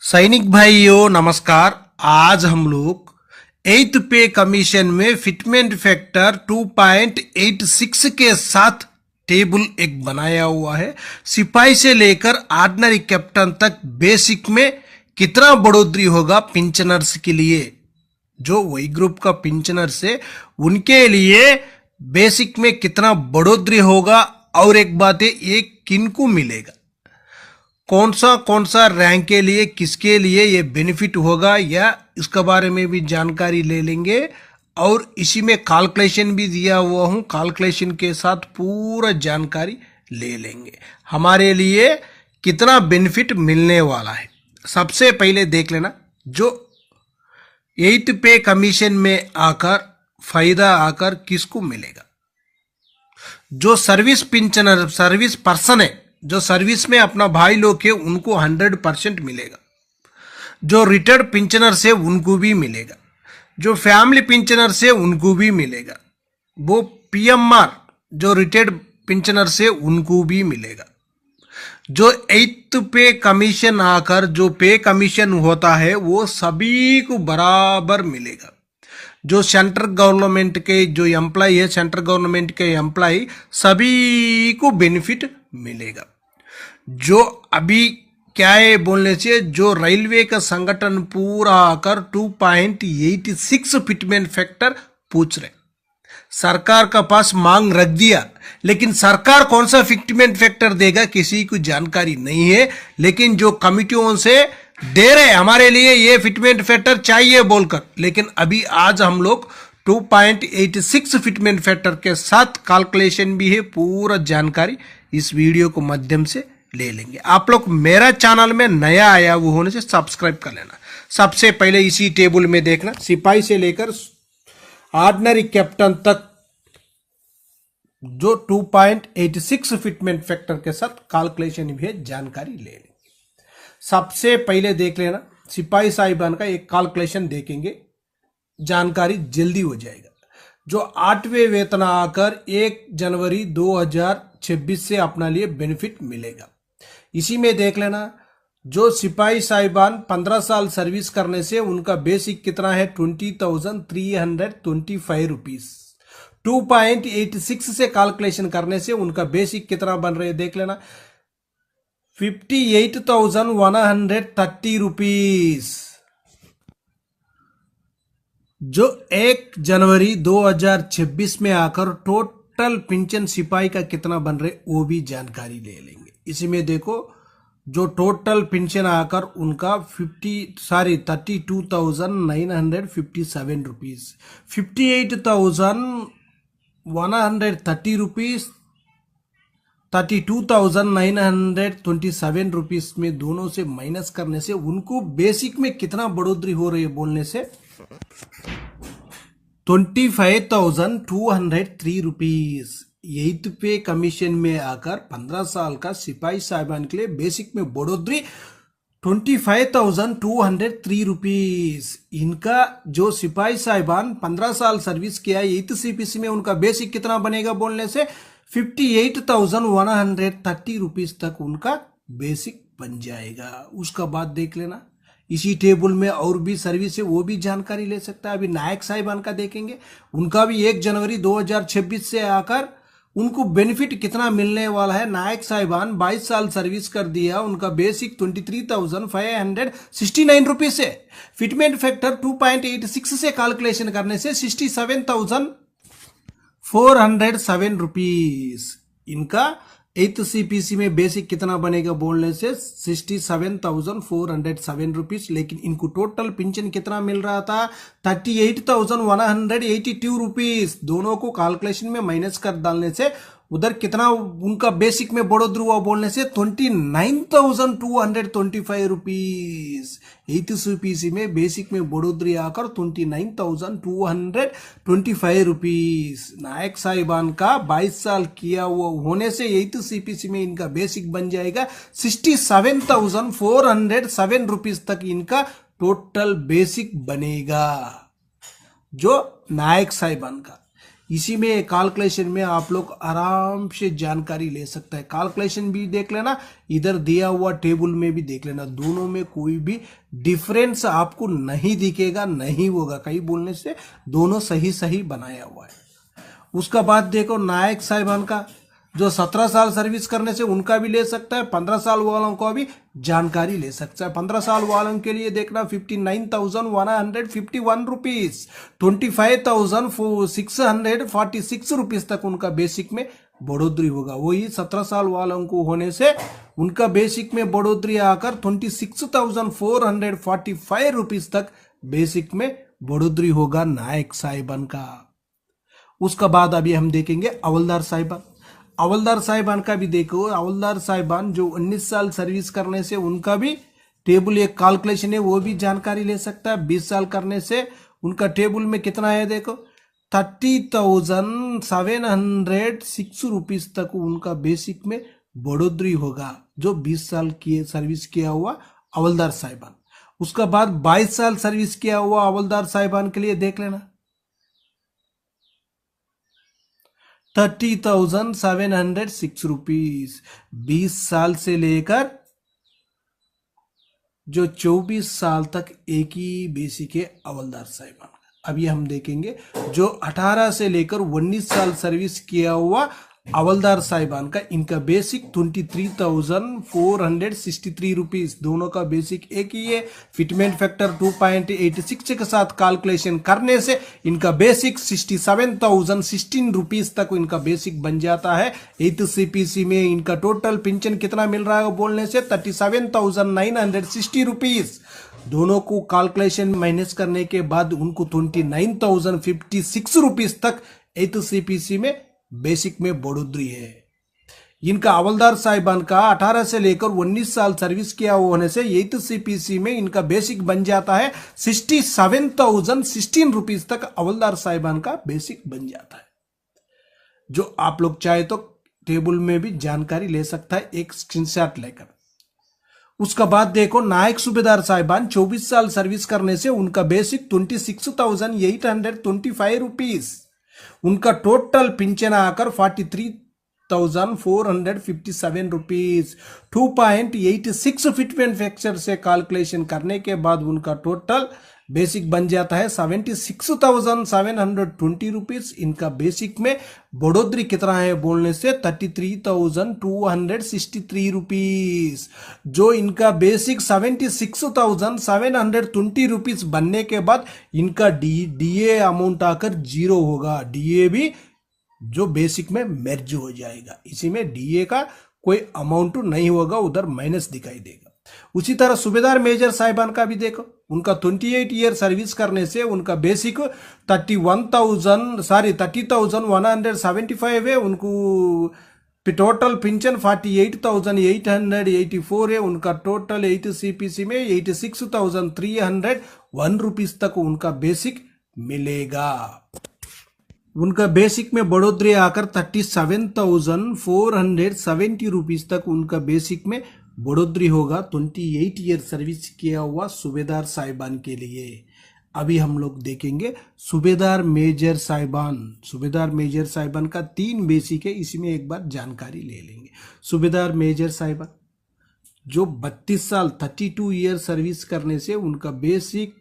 सैनिक भाइयों नमस्कार। आज हम लोग 8th पे कमीशन में फिटमेंट फैक्टर 2.86 के साथ टेबल एक बनाया हुआ है। सिपाही से लेकर ऑर्डिनरी कैप्टन तक बेसिक में कितना बढ़ोतरी होगा पेंशनर्स के लिए, जो वही ग्रुप का पेंशनर्स है उनके लिए बेसिक में कितना बढ़ोतरी होगा, और एक बात है ये किनको मिलेगा, कौन सा रैंक के लिए किसके लिए ये बेनिफिट होगा, या इसके बारे में भी जानकारी ले लेंगे। और इसी में कैलकुलेशन भी दिया हुआ हूं, कैलकुलेशन के साथ पूरा जानकारी ले लेंगे हमारे लिए कितना बेनिफिट मिलने वाला है। सबसे पहले देख लेना, जो 8th पे कमीशन में आकर फायदा आकर किसको मिलेगा। जो सर्विस पेंशनर सर्विस पर्सन है, जो सर्विस में अपना भाई लोग के उनको 100% मिलेगा। जो रिटायर्ड पेंशनर से उनको भी मिलेगा, जो फैमिली पेंशनर से उनको भी मिलेगा, वो पीएमआर जो रिटायर्ड पेंशनर से उनको भी मिलेगा। जो 8th पे कमीशन आकर जो पे कमीशन होता है वो सभी को बराबर मिलेगा। जो सेंट्रल गवर्नमेंट के जो एम्प्लॉय है, सेंट्रल गवर्नमेंट के एम्प्लॉय सभी को बेनिफिट मिलेगा। जो अभी क्या है बोलने से, जो रेलवे का संगठन पूरा आकर 2.86 फिटमेंट फैक्टर पूछ रहे, सरकार का पास मांग रख दिया, लेकिन सरकार कौन सा फिटमेंट फैक्टर देगा किसी को जानकारी नहीं है। लेकिन जो कमिटियों से दे रहे हमारे लिए ये फिटमेंट फैक्टर चाहिए बोलकर, लेकिन अभी आज हम लोग 2.86 फिटमेंट फैक्टर के साथ कैलकुलेशन भी है, पूरा जानकारी इस वीडियो को माध्यम से ले लेंगे। आप लोग मेरा चैनल में नया आया वो होने से सब्सक्राइब कर लेना। सबसे पहले इसी टेबल में देखना, सिपाही से लेकर ऑर्डिनरी कैप्टन तक जो 2.86 फिटमेंट फैक्टर के साथ कैलकुलेशन भी है, जानकारी ले लेंगे। सबसे पहले देख लेना, सिपाही साहिबान का एक कैलकुलेशन देखेंगे, जानकारी जल्दी हो जाएगा। जो 8वें वेतन आकर 1 जनवरी 2026 से अपना लिए बेनिफिट मिलेगा। इसी में देख लेना, जो सिपाही साहिबान 15 साल सर्विस करने से उनका बेसिक कितना है 20,325 रुपीज। 2.86 से कैलकुलेशन करने से उनका बेसिक कितना बन रहे देख लेना, 58,130 रुपीज। जो 1 जनवरी 2026 में आकर टोटल पेंशन सिपाही का कितना बन रहे वो भी जानकारी ले लेंगे। इसी में देखो, जो टोटल पेंशन आकर उनका 32,957 रुपीज, 58,130 रुपीज, 32,927 रुपीज में दोनों से माइनस करने से उनको बेसिक में कितना बढ़ोतरी हो रही है बोलने से 25,203 रुपीज। 8th पे कमीशन में आकर 15 साल का सिपाही साहिबान के लिए बेसिक में बढ़ोतरी 25,203 रुपीज। इनका जो सिपाही साहिबान 15 साल सर्विस किया 8th CPC में उनका बेसिक कितना बनेगा बोलने से 58,130 रुपीज तक उनका बेसिक बन जाएगा। उसका बाद देख लेना, इसी टेबल में और भी सर्विस है वो भी जानकारी ले सकता है। अभी नायक साहिबान का देखेंगे, उनका भी 1 जनवरी 2026 से आकर उनको बेनिफिट कितना मिलने वाला है। नायक साहिबान 22 साल सर्विस कर दिया, उनका बेसिक 23,569 रुपीज है। फिटमेंट फैक्टर 2.86 से कैलकुलेशन करने से 67,407 रुपीज। इनका 8th CPC में बेसिक कितना बनेगा बोलने से 67,407 रुपीज। लेकिन इनको टोटल पेंशन कितना मिल रहा था 38,182 रुपीज। दोनों को कैलकुलेशन में माइनस कर डालने से उधर कितना उनका बेसिक में बढ़ोतरी हुआ बोलने से 29,225 रुपीज। 8th CPC में बेसिक में बढ़ोतरी आकर 29,225 रुपीज। नायक साहिबान का 22 साल किया हुआ होने से 8th CPC में इनका बेसिक बन जाएगा 67,407 रुपीज तक इनका टोटल बेसिक बनेगा, जो नायक साहिबान का। इसी में कैलकुलेशन में आप लोग आराम से जानकारी ले सकता है। कैलकुलेशन भी देख लेना, इधर दिया हुआ टेबल में भी देख लेना, दोनों में कोई भी डिफरेंस आपको नहीं दिखेगा, नहीं होगा कहीं बोलने से, दोनों सही सही बनाया हुआ है। उसका बाद देखो नायक साहिबान का, जो 17 साल सर्विस करने से उनका भी ले सकता है, 15 साल वालों को भी जानकारी ले सकता है। 15 साल वालों के लिए देखना 59,151 रुपीज, 25,646 रुपीज तक उनका बेसिक में बढ़ोतरी होगा। वही 17 साल वालों को होने से उनका बेसिक में बढ़ोतरी आकर 26,445 रुपीज तक बेसिक में बढ़ोतरी होगा नायक साहिबान का। उसका बाद अभी हम देखेंगे हवलदार साहिबान। हवलदार साहिबान का भी देखो, हवलदार साहिबान जो 19 साल सर्विस करने से उनका भी टेबल एक कैलकुलेशन है, वो भी जानकारी ले सकता है। 20 साल करने से उनका टेबल में कितना है देखो, 30,706 रुपीज तक उनका बेसिक में बढ़ोतरी होगा, जो 20 साल की सर्विस किया हुआ हवलदार साहिबान। उसका बाद 22 साल सर्विस किया हुआ हवलदार साहिबान के लिए देख लेना 30,706 रुपीज। 20 साल से लेकर जो 24 साल तक एक ही बेसिक है हवलदार साहिबान। अभी हम देखेंगे जो 18 से लेकर 19 साल सर्विस किया हुआ हवलदार साहिबान का, इनका बेसिक 23,463 रुपीज। दोनों का बेसिक एक ही है। फिटमेंट फैक्टर 2.86 के साथ कैलकुलेशन करने से इनका बेसिक 67,016 रुपीज तक इनका बेसिक बन जाता है। 8th CPC में इनका टोटल पेंशन कितना मिल रहा है बोलने से 37,960 रुपीज। दोनों को कैलकुलेशन माइनस करने के बाद उनको 29,056 रुपीज तक 8th CPC में बेसिक में बढ़ोतरी है। इनका हवलदार साहिबान का 18 से लेकर 19 साल सर्विस किया होने से 8th CPC में इनका बेसिक बन जाता है 67,016 रुपीज तक हवलदार साहिबान का बेसिक बन जाता है। जो आप लोग चाहे तो टेबल में भी जानकारी ले सकता है एक स्क्रीनशॉट लेकर। उसका बाद देखो नायक सूबेदार साहिबान 24 साल सर्विस करने से उनका बेसिक 26,825 रुपीज। उनका टोटल पिंचन आकर 43,457 रुपीज। 2.86 फिटमेंट फैक्टर से कैलकुलेशन करने के बाद उनका टोटल बेसिक बन जाता है 76,720 रुपीज। इनका बेसिक में बढ़ोतरी कितना है बोलने से 33,263 रुपीज। जो इनका बेसिक 76,720 रुपीज बनने के बाद इनका डीए अमाउंट आकर 0 होगा। डीए भी जो बेसिक में मर्ज हो जाएगा, इसी में डीए का कोई अमाउंट नहीं होगा, उधर माइनस दिखाई देगा। उसी तरह सूबेदार मेजर साहिबान का भी देखो, उनका 28 ईयर सर्विस करने से उनका बेसिक 30,175 है। उनको टोटल पेंशन 48,884 है। उनका टोटल 8th CPC में 86,301 रुपीज तक उनका बेसिक मिलेगा। उनका बेसिक में बढ़ोतरी आकर 37,470 रुपीज तक उनका बेसिक में बढ़ोतरी होगा 28 ईयर सर्विस किया हुआ सूबेदार साहिबान के लिए। अभी हम लोग देखेंगे सूबेदार मेजर साहिबान। सूबेदार मेजर साहिबान का 3 बेसिक है, इसमें एक बार जानकारी ले लेंगे। सूबेदार मेजर साहिबान जो 32 साल 32 ईयर सर्विस करने से उनका बेसिक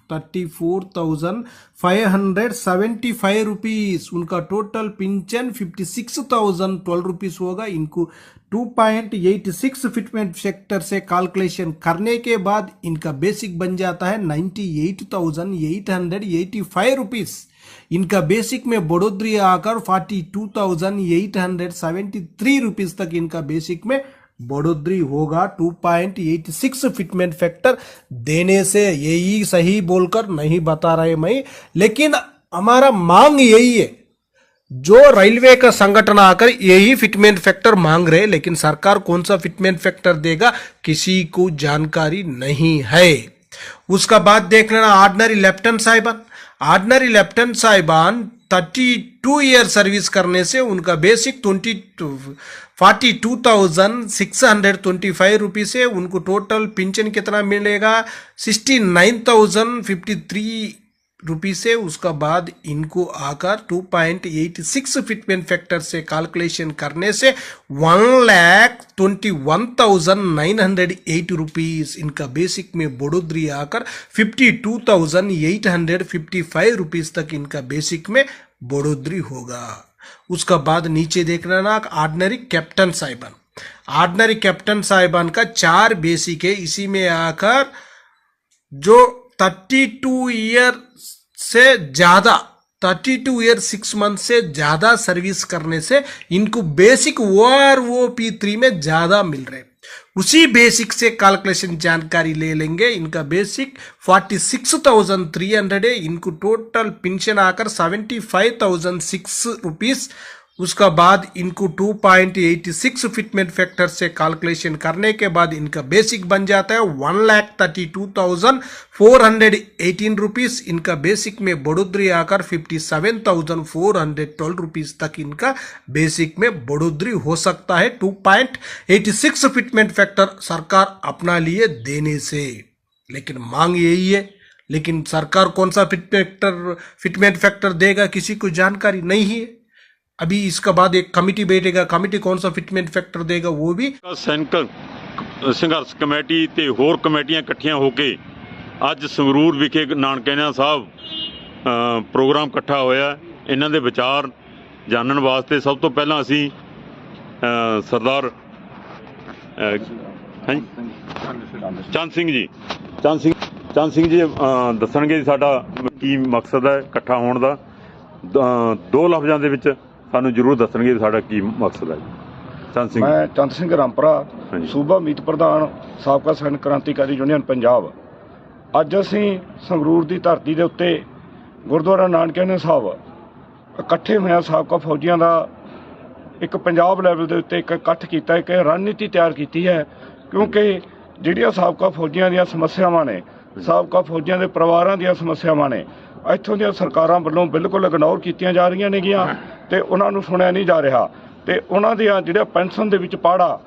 34,575 रुपीज। उनका टोटल पेंशन 56,012 रुपीज होगा। इनको 2.86 फिटमेंट फैक्टर से कैलकुलेशन करने के बाद इनका बेसिक बन जाता है 98,885 रुपीज। इनका बेसिक में बढ़ोतरी आकर 42,873 रुपीज तक इनका बेसिक में बढ़ोतरी होगा 2.86 फिटमेंट फैक्टर देने से। यही सही बोलकर नहीं बता रहे मैं, लेकिन हमारा मांग यही है। जो रेलवे का संगठन आकर यही फिटमेंट फैक्टर मांग रहे, लेकिन सरकार कौन सा फिटमेंट फैक्टर देगा किसी को जानकारी नहीं है। उसका बाद देख लेना ऑर्डिनरी लेफ्टिनेंट साहिबान। ऑर्डिनरी लेफ्टिनेंट साहिबान 32 ईयर सर्विस करने से उनका बेसिक 42,625 रुपीज है। उनको टोटल पेंशन कितना मिलेगा 69,053 रुपीज से, उसका बाद इनको आकर 2.86 फिटमेंट फैक्टर से कैलकुलेशन करने से 1,21,908 रुपीज इनका बेसिक में बढ़ोतरी आकर 52,855 रुपीज तक इनका बेसिक में बढ़ोतरी होगा। उसका बाद नीचे देखना ना, ऑर्डिनरी कैप्टन साहिबान, ऑर्डिनरी कैप्टन साहिबान का 4 बेसिक है। इसी में आकर जो 32 ईयर से ज्यादा, 32 ईयर 6 मंथ से ज्यादा सर्विस करने से इनको बेसिक OROP3 में ज्यादा मिल रहे। उसी बेसिक से कैलकुलेशन जानकारी ले लेंगे। इनका बेसिक 46,300 है, इनको टोटल पेंशन आकर 75,006 रुपीज। उसका बाद इनको 2.86 फिटमेंट फैक्टर से कैलकुलेशन करने के बाद इनका बेसिक बन जाता है 1,32,418 रुपीज। इनका बेसिक में बढ़ोतरी आकर 57,412 रुपीज तक इनका बेसिक में बढ़ोतरी हो सकता है 2.86 फिटमेंट फैक्टर सरकार अपना लिए देने से। लेकिन मांग यही है, लेकिन सरकार कौन सा फिटमेंट फैक्टर देगा किसी को जानकारी नहीं है। अभी इसका बाद एक कमेटी बैठेगा, कमेटी कौन सा फिटमेंट फैक्टर देगा वो भी। सैनिक संघर्ष कमेटी ते होर कमेटियां इकट्ठियां होके ਅੱਜ ਸੰਗਰੂਰ ਵਿਖੇ ਨਾਨਕਿਆਂ ਸਾਹਿਬ ਪ੍ਰੋਗਰਾਮ ਇਕੱਠਾ ਹੋਇਆ। ਇਹਨਾਂ ਦੇ ਵਿਚਾਰ ਜਾਣਨ ਵਾਸਤੇ ਸਭ ਤੋਂ ਪਹਿਲਾਂ ਅਸੀਂ ਸਰਦਾਰ ਚੰਦ ਸਿੰਘ ਜੀ ਦੱਸਣਗੇ ਸਾਡਾ ਕੀ ਮਕਸਦ ਹੈ ਇਕੱਠਾ ਹੋਣ ਦਾ। 2 ਲਫ਼ਜ਼ਾਂ ਦੇ ਵਿੱਚ ਸਾਨੂੰ ਜ਼ਰੂਰ ਦੱਸਣਗੇ ਸਾਡਾ ਕੀ ਮਕਸਦ ਹੈ। ਚੰਦ ਸਿੰਘ। ਮੈਂ ਚੰਦ ਸਿੰਘ ਰਾਮਪੁਰਾ, ਸੂਬਾ ਮੀਤ ਪ੍ਰਧਾਨ, ਸਾਬਕਾ ਸੈਨਿਕ ਕ੍ਰਾਂਤੀਕਾਰੀ ਯੂਨੀਅਨ ਪੰਜਾਬ। ਅੱਜ ਅਸੀਂ ਸੰਗਰੂਰ ਦੀ ਧਰਤੀ ਦੇ ਉੱਤੇ ਗੁਰਦੁਆਰਾ ਨਾਨਕਿਆਣਾ ਸਾਹਿਬ ਇਕੱਠੇ ਹੋਇਆ ਸਾਬਕਾ ਫੌਜੀਆਂ ਦਾ ਇੱਕ ਪੰਜਾਬ ਲੈਵਲ ਦੇ ਉੱਤੇ ਇੱਕ ਇਕੱਠ ਕੀਤਾ, ਇੱਕ ਰਣਨੀਤੀ ਤਿਆਰ ਕੀਤੀ ਹੈ। ਕਿਉਂਕਿ ਜਿਹੜੀਆਂ ਸਾਬਕਾ ਫੌਜੀਆਂ ਦੀਆਂ ਸਮੱਸਿਆਵਾਂ ਨੇ, ਸਾਬਕਾ ਫੌਜੀਆਂ ਦੇ ਪਰਿਵਾਰਾਂ ਦੀਆਂ ਸਮੱਸਿਆਵਾਂ ਨੇ, ਇੱਥੋਂ ਦੀਆਂ ਸਰਕਾਰਾਂ ਵੱਲੋਂ ਬਿਲਕੁਲ ਇਗਨੋਰ ਕੀਤੀਆਂ ਜਾ ਰਹੀਆਂ ਨੇਗੀਆਂ ਤੇ ਉਹਨਾਂ ਨੂੰ ਸੁਣਿਆ ਨਹੀਂ ਜਾ ਰਿਹਾ। ਤੇ ਉਹਨਾਂ ਦੀਆਂ ਜਿਹੜਾ ਪੈਨਸ਼ਨ ਦੇ ਵਿੱਚ ਪਾੜਾ